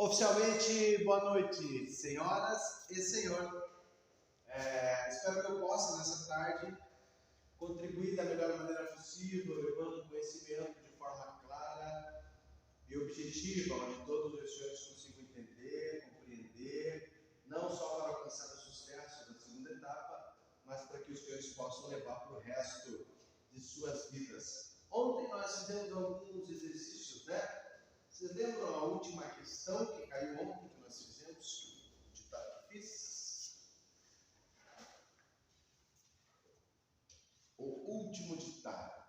Oficialmente, boa noite, senhoras e senhor. Espero que eu possa, nessa tarde, contribuir da melhor maneira possível, levando conhecimento de forma clara e objetiva, onde todos os senhores consigam entender, compreender, não só para alcançar o sucesso da segunda etapa, mas para que os senhores possam levar para o resto de suas vidas. Ontem nós fizemos alguns exercícios, né? Vocês lembram a última questão que caiu ontem, que nós fizemos? O ditado que fiz? O último ditado.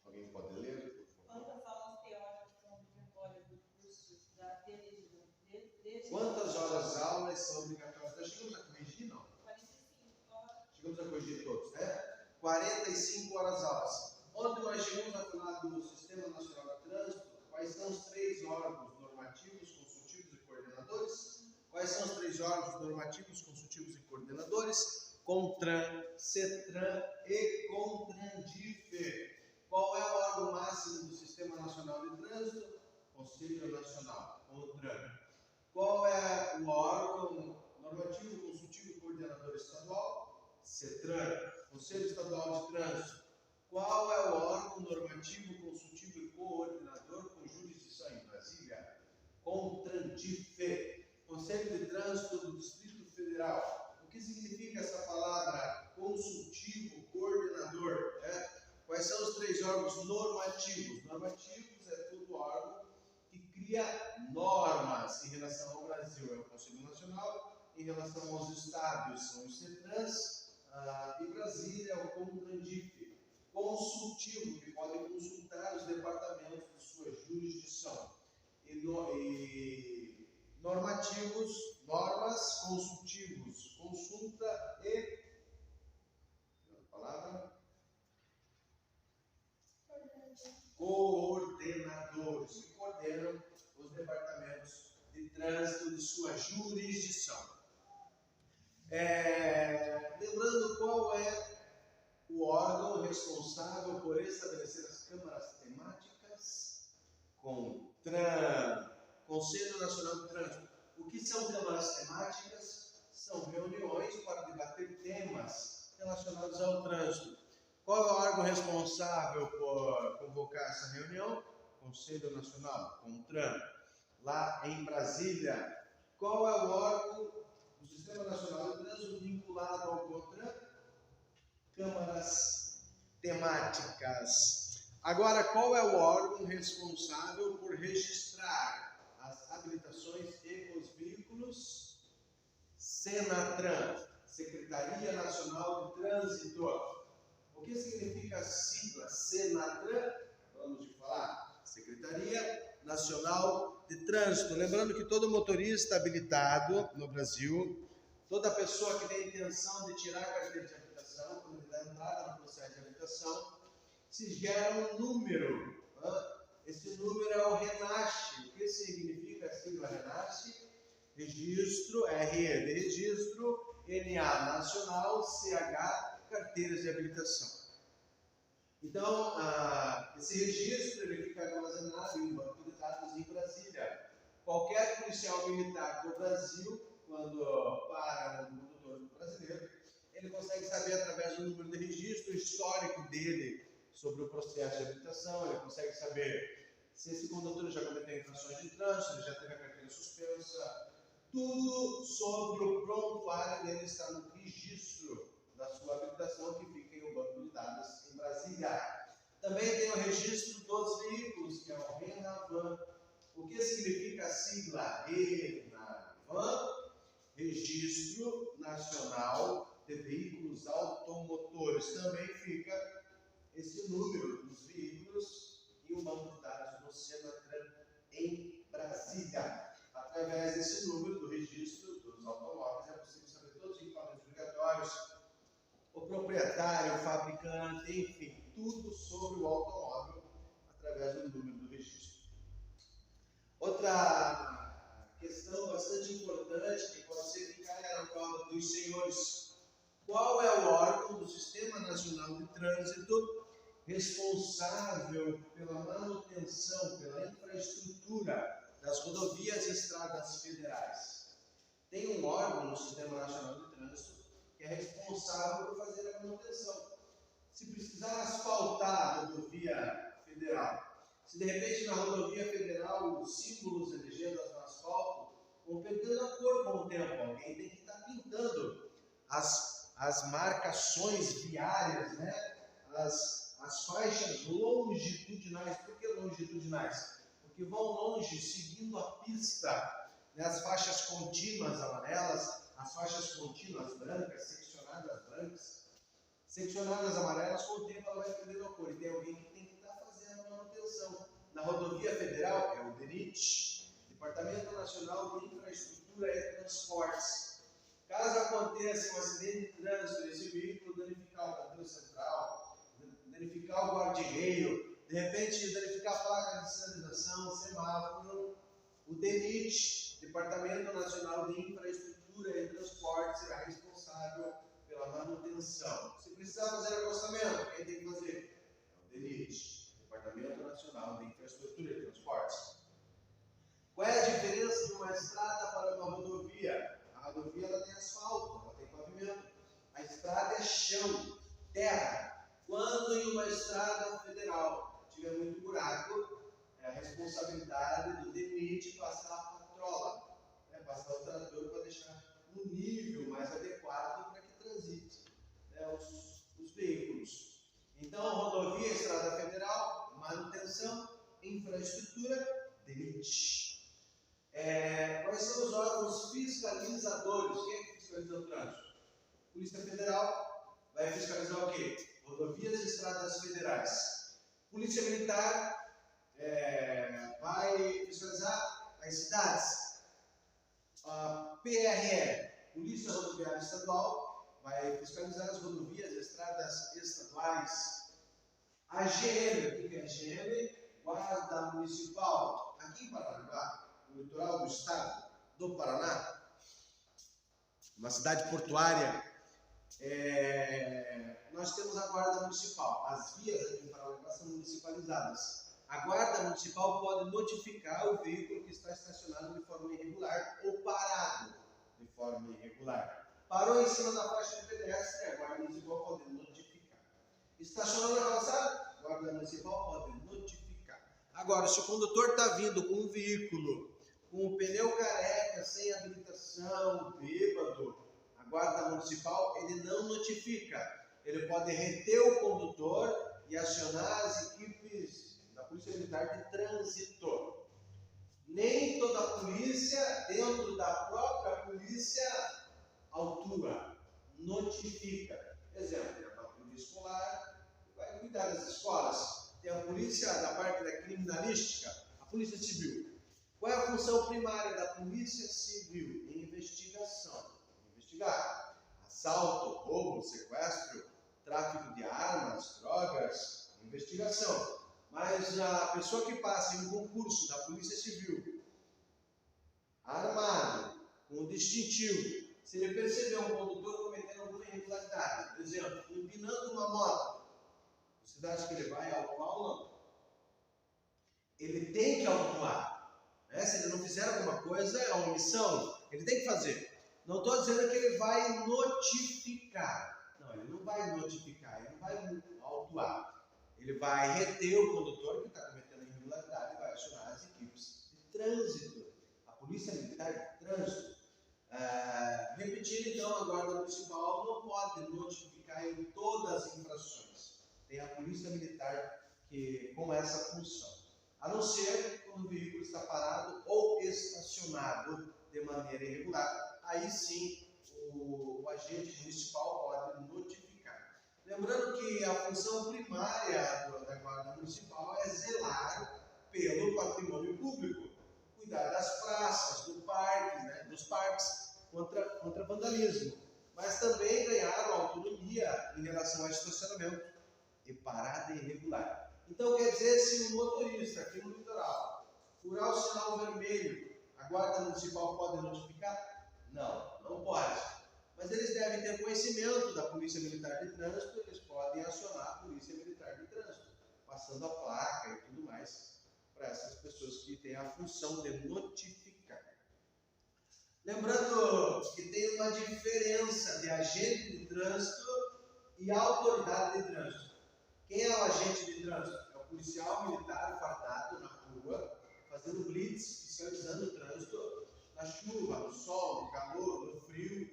Alguém pode ler? Quantas aulas teóricas são obrigatórias dos cursos da televisão? Quantas horas aulas são obrigatórias? Nós chegamos a corrigir, não? 45 horas. Chegamos a corrigir todos, né? 45 horas aulas. Ontem nós chegamos a falar do Sistema Nacional de Trânsito. Quais são os 3 órgãos normativos, consultivos e coordenadores? Quais são os 3 órgãos normativos, consultivos e coordenadores? CONTRAN, CETRAN e CONTRANDIF. Qual é o órgão máximo do Sistema Nacional de Trânsito? Conselho Nacional, CONTRAN. Qual é o órgão normativo, consultivo e coordenador estadual? CETRAN, Conselho Estadual de Trânsito. Qual é o órgão normativo, consultivo e coordenador com jurisdição em Brasília? CONTRANDIF, Conselho de Trânsito do Distrito Federal. O que significa essa palavra consultivo, coordenador? Quais são os 3 órgãos normativos? Normativos é todo órgão que cria normas em relação ao Brasil, é o Conselho Nacional, em relação aos estados são os CETRANs, e Brasília é o CONTRANDIF. Consultivo, que podem consultar os departamentos de sua jurisdição. E normativos, normas, consultivos, consulta e coordenadores, que coordenam os departamentos de trânsito de sua jurisdição. Lembrando qual é o órgão responsável por estabelecer as câmaras temáticas? CONTRAN, Conselho Nacional de Trânsito. O que são câmaras temáticas? São reuniões para debater temas relacionados ao trânsito. Qual é o órgão responsável por convocar essa reunião? Conselho Nacional, CONTRAN. Lá em Brasília, qual é o órgão do Sistema Nacional de Trânsito vinculado ao CONTRAN? Câmaras temáticas. Agora, qual é o órgão responsável por registrar as habilitações e os veículos? SENATRAN, Secretaria Nacional de Trânsito. O que significa a sigla SENATRAN? Vamos de falar. Secretaria Nacional de Trânsito. Lembrando que todo motorista habilitado no Brasil, toda pessoa que tem intenção de tirar a carteira de habilitação, quando ele dá entrada no processo de habilitação, se gera um número. Esse número é o RENASCE. O que significa a sigla RENASCE? Registro, RE de registro, NA nacional, CH carteiras de habilitação. Então, esse registro ele fica armazenado em um banco de dados em Brasília. Qualquer policial militar do Brasil, quando para um condutor brasileiro, ele consegue saber através do número de registro o histórico dele sobre o processo de habilitação, ele consegue saber se esse condutor já cometeu infrações de trânsito, ele já teve a carteira suspensa, tudo sobre o prontuário dele está no registro da sua habilitação que fica em um banco de dados em Brasília. Também tem o registro dos veículos, que é o RENAVAN. O que significa a sigla RENAVAN? Registro Nacional de Veículos Automotores. Também fica esse número dos veículos em um banco de dados no SENATRAN em Brasília. Através desse número do registro dos automóveis é possível saber todos os equipamentos obrigatórios, o proprietário, o fabricante, enfim, tudo sobre o automóvel através do número do registro. Outra questão bastante importante que pode ser que caia na prova dos senhores: qual é o órgão do Sistema Nacional de Trânsito responsável pela manutenção, pela infraestrutura infraestrutura das rodovias e estradas federais. Tem um órgão no Sistema Nacional de Trânsito que é responsável por fazer a manutenção. Se precisar asfaltar a rodovia federal, se de repente na rodovia federal os símbolos e legendas no asfalto vão perdendo a cor com o tempo, alguém tem que estar pintando as marcações viárias, né? As faixas longitudinais. Por que longitudinais? Porque vão longe, seguindo a pista, né? As faixas contínuas amarelas, as faixas contínuas brancas, seccionadas amarelas, com o tempo ela vai perdendo a cor. E tem alguém que tem que estar fazendo a manutenção. Na rodovia federal é o DENIT, Departamento Nacional de Infraestrutura e Transportes. Caso aconteça um acidente de trânsito, esse veículo danificar o canteiro central, danificar o guarda-reio, de repente danificar a placa de sinalização, semáforo, o DENIT, Departamento Nacional de Infraestrutura e Transportes, será responsável pela manutenção. Se precisar fazer acostamento, quem tem que fazer? É o DENIT, Departamento Nacional de Infraestrutura e Transportes. Qual é a diferença de uma estrada para uma rodovia? A rodovia ela tem asfalto, ela tem pavimento. A estrada é chão, terra. Quando em uma estrada federal tiver muito buraco, é a responsabilidade do DENIT passar a patrola, né? Passar o trator para deixar um nível mais adequado para que transite, né, os veículos. Então, rodovia, estrada federal, manutenção, infraestrutura, DENIT. Quais são os órgãos fiscalizadores? Quem é que fiscaliza o trânsito? Polícia Federal vai fiscalizar o quê? Rodovias e estradas federais. Polícia Militar vai fiscalizar as cidades. A PRE, Polícia Rodoviária Estadual, vai fiscalizar as rodovias e estradas estaduais. A GM, o que é a GM? Guarda Municipal, aqui em Paranaguá, no litoral do estado do Paraná, uma cidade portuária, nós temos a Guarda Municipal. As vias aqui em Paranaguá são municipalizadas. A Guarda Municipal pode notificar o veículo que está estacionado de forma irregular ou parado de forma irregular. Parou em cima da faixa de pedestre, a Guarda Municipal pode notificar. Estacionou na calçada, a Guarda Municipal pode notificar. Agora, se o condutor está vindo com um veículo com o pneu careca, sem habilitação, bêbado, a Guarda Municipal ele não notifica. Ele pode reter o condutor e acionar as equipes da Polícia Militar de Trânsito. Nem toda a polícia, dentro da própria polícia, autua, notifica. Exemplo, tem a patrulha escolar, que vai cuidar das escolas. Tem a polícia da parte da criminalística, a polícia civil. Qual é a função primária da polícia civil? Investigação. Investigar. Assalto, roubo, sequestro, tráfico de armas, drogas, investigação. Mas a pessoa que passa em um concurso da Polícia Civil, armado, com distintivo, se ele perceber um condutor cometendo alguma irregularidade, por exemplo, empinando uma moto, você acha que ele vai autuar ou não? Ele tem que autuar. Né? Se ele não fizer alguma coisa, é uma omissão, ele tem que fazer. Não estou dizendo que ele vai notificar. Não, ele não vai notificar, ele não vai autuar. Ele vai reter o condutor que está cometendo irregularidade e vai acionar as equipes de trânsito, a Polícia Militar de Trânsito. Repetindo, então, a Guarda Municipal não pode notificar em todas as infrações. Tem a Polícia Militar com essa função. A não ser quando o veículo está parado ou estacionado de maneira irregular. Aí sim, o agente municipal pode notificar. Lembrando que a função primária da Guarda Municipal é zelar pelo patrimônio público, cuidar das praças, dos parques contra vandalismo, mas também ganharam autonomia em relação ao estacionamento e parada irregular. Então, quer dizer, se um motorista aqui no litoral furar o sinal vermelho, a Guarda Municipal pode notificar? Não, não pode. Mas eles devem ter conhecimento da Polícia Militar de Trânsito, eles podem acionar a Polícia Militar de Trânsito, passando a placa e tudo mais, para essas pessoas que têm a função de notificar. Lembrando que tem uma diferença de agente de trânsito e autoridade de trânsito. Quem é o agente de trânsito? É o policial militar fardado na rua, fazendo blitz, fiscalizando o trânsito na chuva, no sol, no calor, no frio.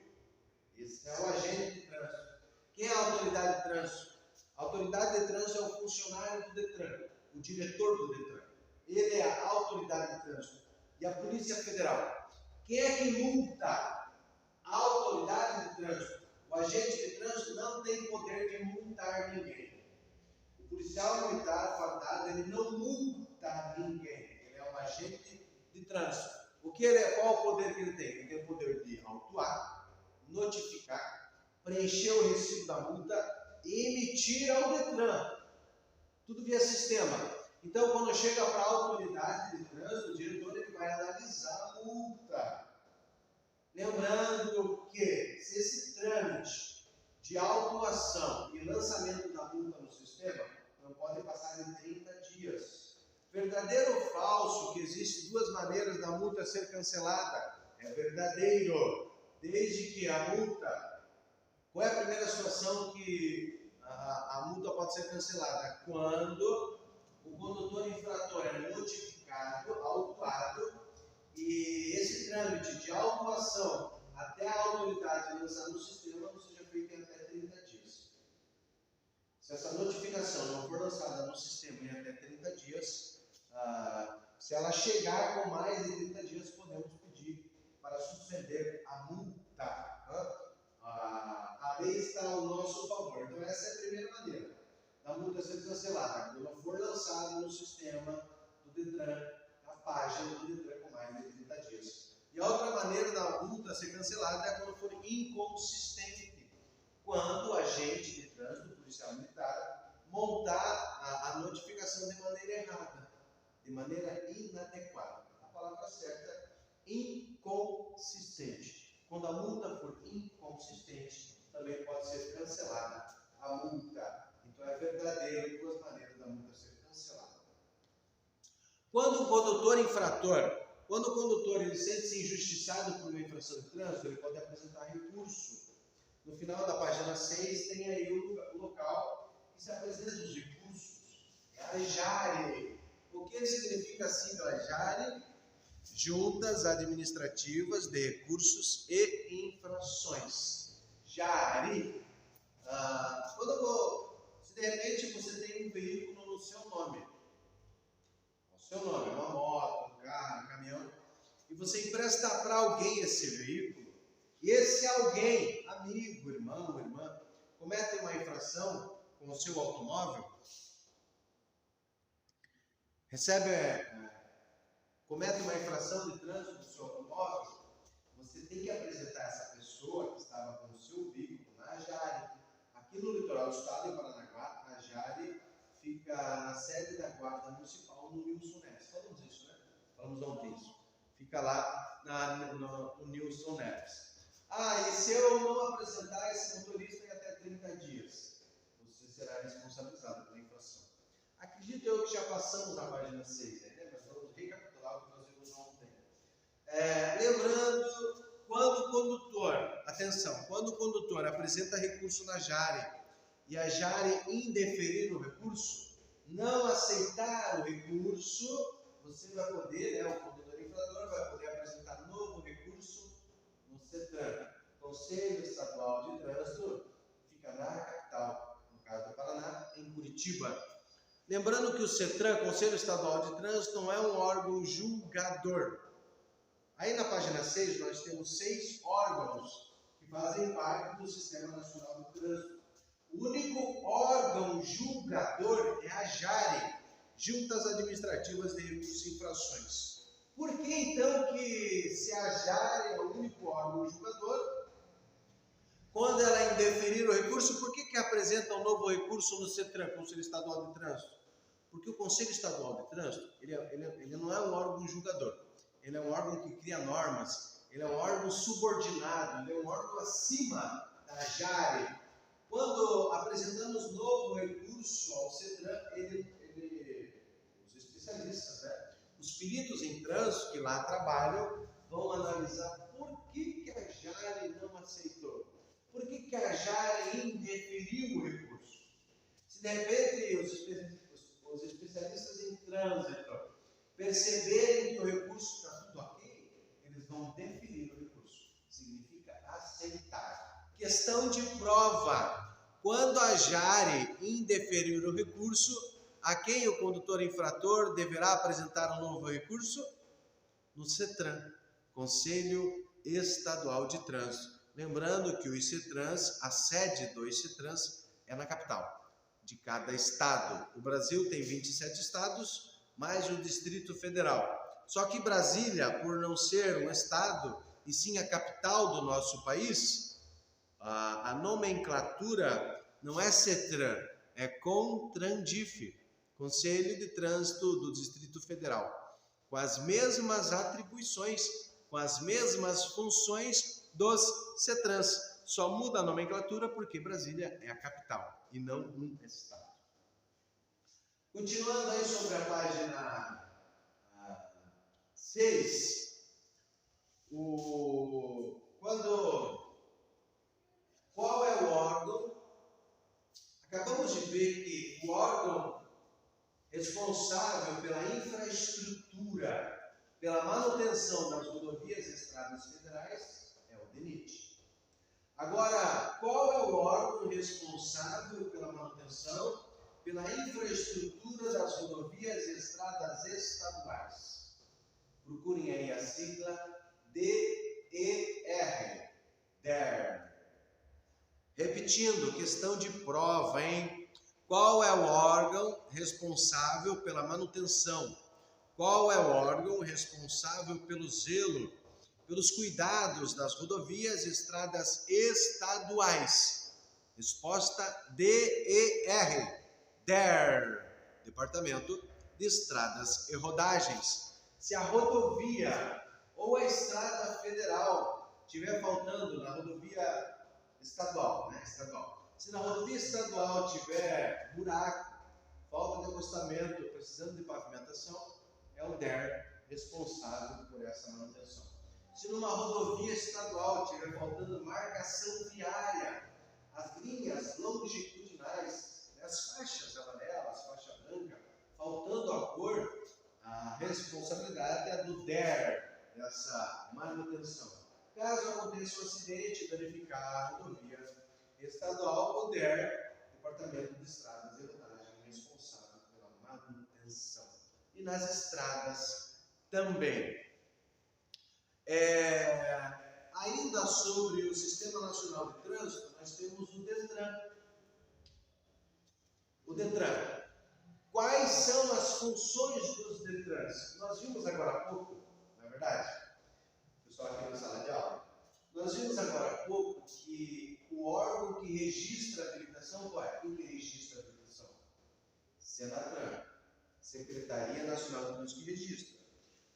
Esse é o agente de trânsito. Quem é a autoridade de trânsito? A autoridade de trânsito é o funcionário do Detran, o diretor do Detran. Ele é a autoridade de trânsito. E a Polícia Federal. Quem é que multa? A autoridade de trânsito. O agente de trânsito não tem poder de multar ninguém. O policial militar fardado, ele não multa ninguém. Ele é um agente de trânsito. Qual o poder que ele tem? Ele tem o poder de autuar, notificar, preencher o recibo da multa e emitir ao Detran. Tudo via sistema. Então, quando chega para a autoridade de trânsito, o diretor ele vai analisar a multa. Lembrando que, se esse trâmite de autuação e lançamento da multa no sistema não pode passar de 30 dias. Verdadeiro ou falso que existem duas maneiras da multa ser cancelada? É verdadeiro, desde que a multa... Qual é a primeira situação que a multa pode ser cancelada? Quando o condutor infrator é notificado, autuado, e esse trâmite de autuação até a autoridade lançar no sistema não seja feito em até 30 dias. Se essa notificação não for lançada no sistema em até 30 dias, se ela chegar com mais de 30 dias, podemos pedir para suspender a multa. A lei está ao nosso favor. Então essa é a primeira maneira da multa ser cancelada, quando ela for lançada no sistema do Detran, na página do Detran com mais de 30 dias. E a outra maneira da multa ser cancelada é quando for inconsistente, quando o agente de trânsito, policial militar, montar a notificação de maneira errada, de maneira inadequada. A palavra certa é inconsistente. Quando a multa for inconsistente, também pode ser cancelada a multa. Então é verdadeiro, duas maneiras da multa ser cancelada. Quando o condutor infrator, quando o condutor ele sente-se injustiçado por uma infração de trânsito, ele pode apresentar recurso. No final da página 6 tem aí o local que se apresenta os recursos. É a JARE. O que significa a sigla JARE? Juntas Administrativas de Recursos e Infrações. JARE. Se de repente você tem um veículo no seu nome, uma moto, um carro, um caminhão, e você empresta para alguém esse veículo, e esse alguém, amigo, irmão, irmã, comete uma infração com o seu automóvel, comete uma infração de trânsito do seu automóvel, você tem que apresentar essa pessoa que estava com o seu veículo na JARE. Aqui no litoral do estado, em Paranaguá, a JARE fica na sede da Guarda Municipal no Nilson Neves. Falamos isso, né? Falamos ontem isso. Fica lá no Nilson Neves. E se eu não apresentar esse motorista em até 30 dias, você será responsabilizado pela infração. Acredito eu que já passamos a página 6, né? Mas vamos recapitular o que nós vimos ontem. Lembrando, quando o condutor apresenta recurso na JARE e a JARE indeferir o recurso, não aceitar o recurso, você vai poder, o condutor infrator vai poder apresentar novo recurso no CETRAN, Conselho Estadual de Trânsito, fica na capital, no caso do Paraná, em Curitiba. Lembrando que o CETRAN, Conselho Estadual de Trânsito, não é um órgão julgador. Aí na página 6 nós temos 6 órgãos que fazem parte do Sistema Nacional de Trânsito. O único órgão julgador é a JARE, Juntas Administrativas de Recursos e Infrações. Por que então que, se a JARE é o único órgão julgador, quando ela indeferir o recurso, por que apresenta um novo recurso no CETRAN, Conselho Estadual de Trânsito? Porque o Conselho Estadual de Trânsito, ele não é um órgão julgador, ele é um órgão que cria normas, ele é um órgão subordinado, ele é um órgão acima da JARE. Quando apresentamos novo recurso ao CETRAN, os especialistas, Os peritos em trânsito que lá trabalham vão analisar por que a Jari não aceitou, por que a Jari indeferiu o recurso. Se de repente os especialistas em trânsito perceberem que o recurso está tudo ok, eles vão deferir o recurso. Significa aceitar. Questão de prova. Quando a Jari indeferir o recurso, a quem o condutor infrator deverá apresentar um novo recurso? No CETRAN, Conselho Estadual de Trânsito. Lembrando que o ICETRANS, a sede do ICETRANS é na capital de cada estado. O Brasil tem 27 estados, mais o Distrito Federal. Só que Brasília, por não ser um estado, e sim a capital do nosso país, a nomenclatura não é CETRAN, é CONTRANDIF, Conselho de Trânsito do Distrito Federal, com as mesmas atribuições, com as mesmas funções dos CETRANS. Só muda a nomenclatura porque Brasília é a capital e não um estado. Continuando aí sobre a página 6, qual é o órgão? Acabamos de ver que o órgão responsável pela infraestrutura, pela manutenção das rodovias e estradas federais é o DENIT. Agora, qual é o órgão responsável pela manutenção, pela infraestrutura das rodovias e estradas estaduais? Procurem aí a sigla DER. DER. Repetindo, questão de prova, hein? Qual é o órgão responsável pela manutenção? Qual é o órgão responsável pelo zelo, pelos cuidados das rodovias e estradas estaduais? Resposta DER. DER. Departamento de Estradas e Rodagens. Se a rodovia ou a estrada federal estiver faltando na rodovia estadual, se na rodovia estadual tiver buraco, falta de acostamento, precisando de pavimentação, é o DER responsável por essa manutenção. Se numa rodovia estadual estiver faltando marcação viária, as linhas longitudinais, as faixas amarelas, faixa branca, faltando a cor, a responsabilidade é do DER, dessa manutenção. Caso aconteça um acidente e danificar a rodovia estadual, o DER, Departamento de Estradas e Rodagens, responsável pela manutenção. E nas estradas também. Ainda sobre o Sistema Nacional de Trânsito, nós temos o DETRAN. O DETRAN. Quais são as funções dos DETRANs? Nós vimos agora há pouco, na verdade, pessoal aqui na sala de aula, nós vimos agora há pouco que o órgão que registra a habilitação, qual é? Quem que registra a habilitação? Senatran, Secretaria Nacional de Trânsito que registra.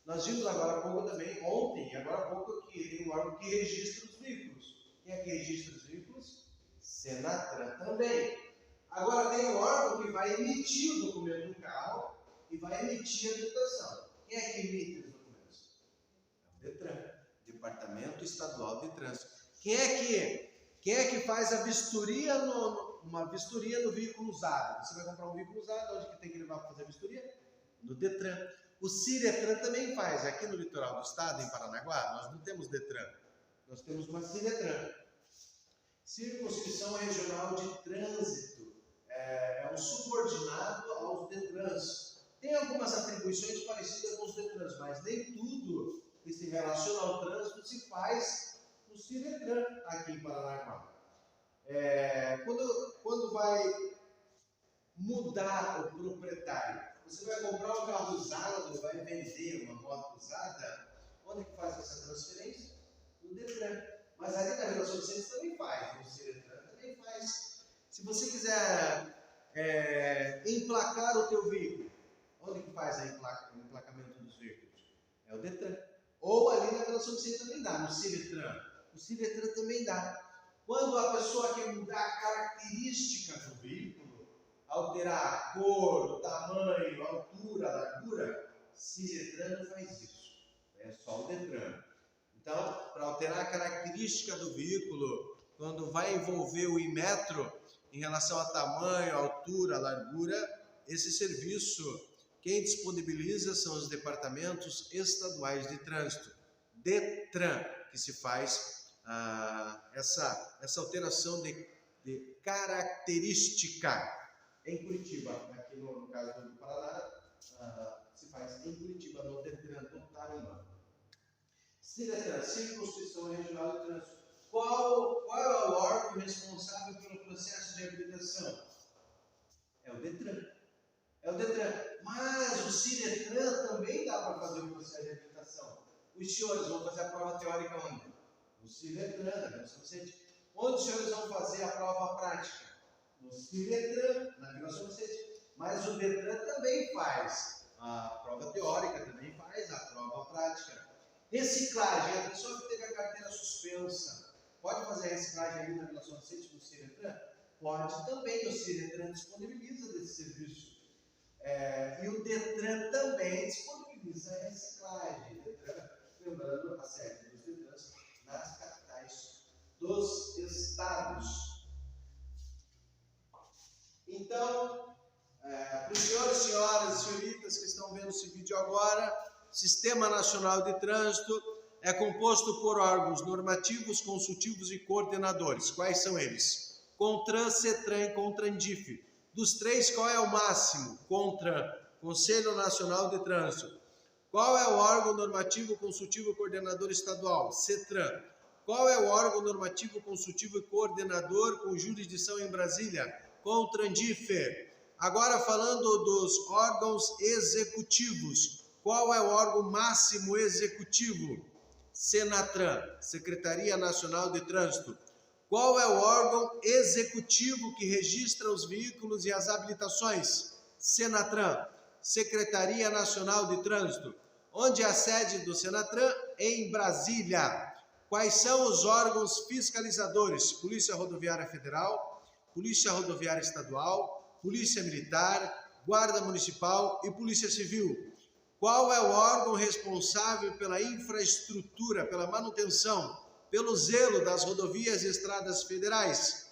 Nós vimos agora há pouco também, ontem e agora há pouco, que tem um órgão que registra os veículos. Quem é que registra os veículos? Senatran também. Agora tem um órgão que vai emitir o documento do carro e vai emitir a habilitação. Quem é que emite os documentos? É o DETRAN, Departamento Estadual de Trânsito. Quem é que faz a vistoria uma vistoria no veículo usado? Você vai comprar um veículo usado, onde que tem que levar para fazer a vistoria? No DETRAN. O CIRETRAN também faz. Aqui no litoral do estado, em Paranaguá, nós não temos DETRAN. Nós temos uma CIRETRAN. Circunscrição Regional de Trânsito. É um subordinado aos DETRANs. Tem algumas atribuições parecidas com os DETRANs, mas nem tudo que se relaciona ao trânsito se faz no CIRETRAN aqui em Paranaguá. Quando vai mudar o proprietário, você vai comprar um carro usado, vai vender uma moto usada, onde que faz essa transferência? No DETRAN. Mas ali na relação de serviço também faz, no CIRETRAN também faz. Se você quiser emplacar o teu veículo, onde que faz o emplacamento dos veículos? É o DETRAN. Ou ali na relação de serviço também dá, no CIRETRAN. O CIRETRAN também dá. Quando a pessoa quer mudar a característica do veículo, alterar a cor, o tamanho, a altura, a largura, Cinetran não faz isso, é só o Detran. Então, para alterar a característica do veículo, quando vai envolver o Inmetro em relação a tamanho, altura, largura, esse serviço, quem disponibiliza são os departamentos estaduais de trânsito, Detran, que se faz essa alteração de característica. Em Curitiba, aqui no caso do Paraná, se faz em Curitiba, no Detran do Tarumã. Cinetran, Circunscrição Regional de Trânsito. Qual é o órgão responsável pelo processo de habilitação? É o Detran. É o Detran. Mas o Cinetran também dá para fazer o processo de habilitação. Os senhores vão fazer a prova teórica onde? No Cinetran, na Vila São Vicente. Onde os senhores vão fazer a prova prática? No Cinetran, na Vila São Vicente. Mas o Detran também faz a prova teórica, também faz a prova prática. Reciclagem, a pessoa que teve a carteira suspensa, pode fazer a reciclagem ali na Vila São Vicente no Cinetran? Pode também, o Cinetran disponibiliza desse serviço. E o Detran também disponibiliza a reciclagem. Detran, lembrando a sede dos Detrans nas capitais dos estados. Então, para os senhores, senhoras e senhoritas que estão vendo esse vídeo agora, Sistema Nacional de Trânsito é composto por órgãos normativos, consultivos e coordenadores. Quais são eles? CONTRAN, CETRAN e CONTRANDIF. Dos três, qual é o máximo? CONTRAN, Conselho Nacional de Trânsito. Qual é o órgão normativo, consultivo e coordenador estadual? CETRAN. Qual é o órgão normativo, consultivo e coordenador com jurisdição em Brasília? CONTRANDIF. Agora falando dos órgãos executivos. Qual é o órgão máximo executivo? Senatran, Secretaria Nacional de Trânsito. Qual é o órgão executivo que registra os veículos e as habilitações? Senatran, Secretaria Nacional de Trânsito. Onde é a sede do Senatran? Em Brasília. Quais são os órgãos fiscalizadores? Polícia Rodoviária Federal, Polícia Rodoviária Estadual, Polícia Militar, Guarda Municipal e Polícia Civil. Qual é o órgão responsável pela infraestrutura, pela manutenção, pelo zelo das rodovias e estradas federais?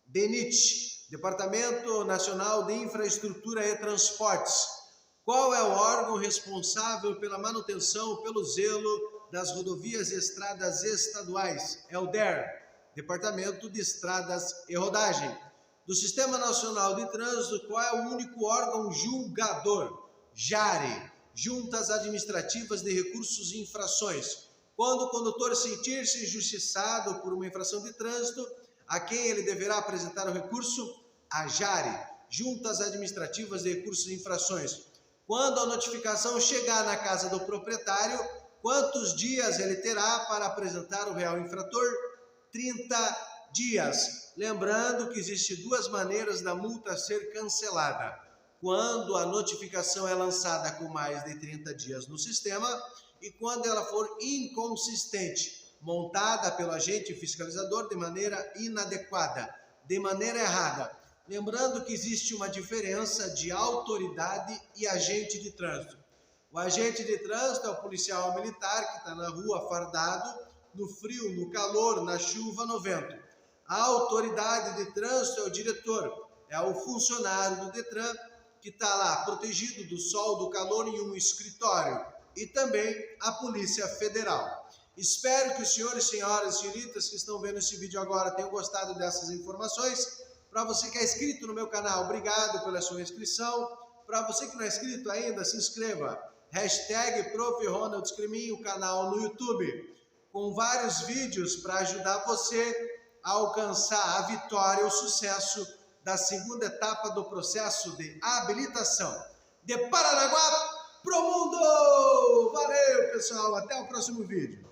DENIT, Departamento Nacional de Infraestrutura e Transportes. Qual é o órgão responsável pela manutenção, pelo zelo das rodovias e estradas estaduais? É o DER, Departamento de Estradas e Rodagem. Do Sistema Nacional de Trânsito, qual é o único órgão julgador? JARE, Juntas Administrativas de Recursos e Infrações. Quando o condutor sentir-se injustiçado por uma infração de trânsito, a quem ele deverá apresentar o recurso? A JARE, Juntas Administrativas de Recursos e Infrações. Quando a notificação chegar na casa do proprietário, quantos dias ele terá para apresentar o real infrator? 30 dias. Lembrando que existem duas maneiras da multa ser cancelada. Quando a notificação é lançada com mais de 30 dias no sistema e quando ela for inconsistente, montada pelo agente fiscalizador de maneira inadequada, de maneira errada. Lembrando que existe uma diferença de autoridade e agente de trânsito. O agente de trânsito é o policial militar que está na rua fardado, no frio, no calor, na chuva, no vento. A autoridade de trânsito é o diretor, é o funcionário do Detran, que está lá protegido do sol, do calor em um escritório, e também a Polícia Federal. Espero que os senhores, senhoras e senhoritas que estão vendo esse vídeo agora tenham gostado dessas informações. Para você que é inscrito no meu canal, obrigado pela sua inscrição. Para você que não é inscrito ainda, se inscreva. #Prof. Ronald Scremin, o canal no YouTube, com vários vídeos para ajudar você a alcançar a vitória, o sucesso da segunda etapa do processo de habilitação. De Paranaguá pro mundo! Valeu, pessoal! Até o próximo vídeo.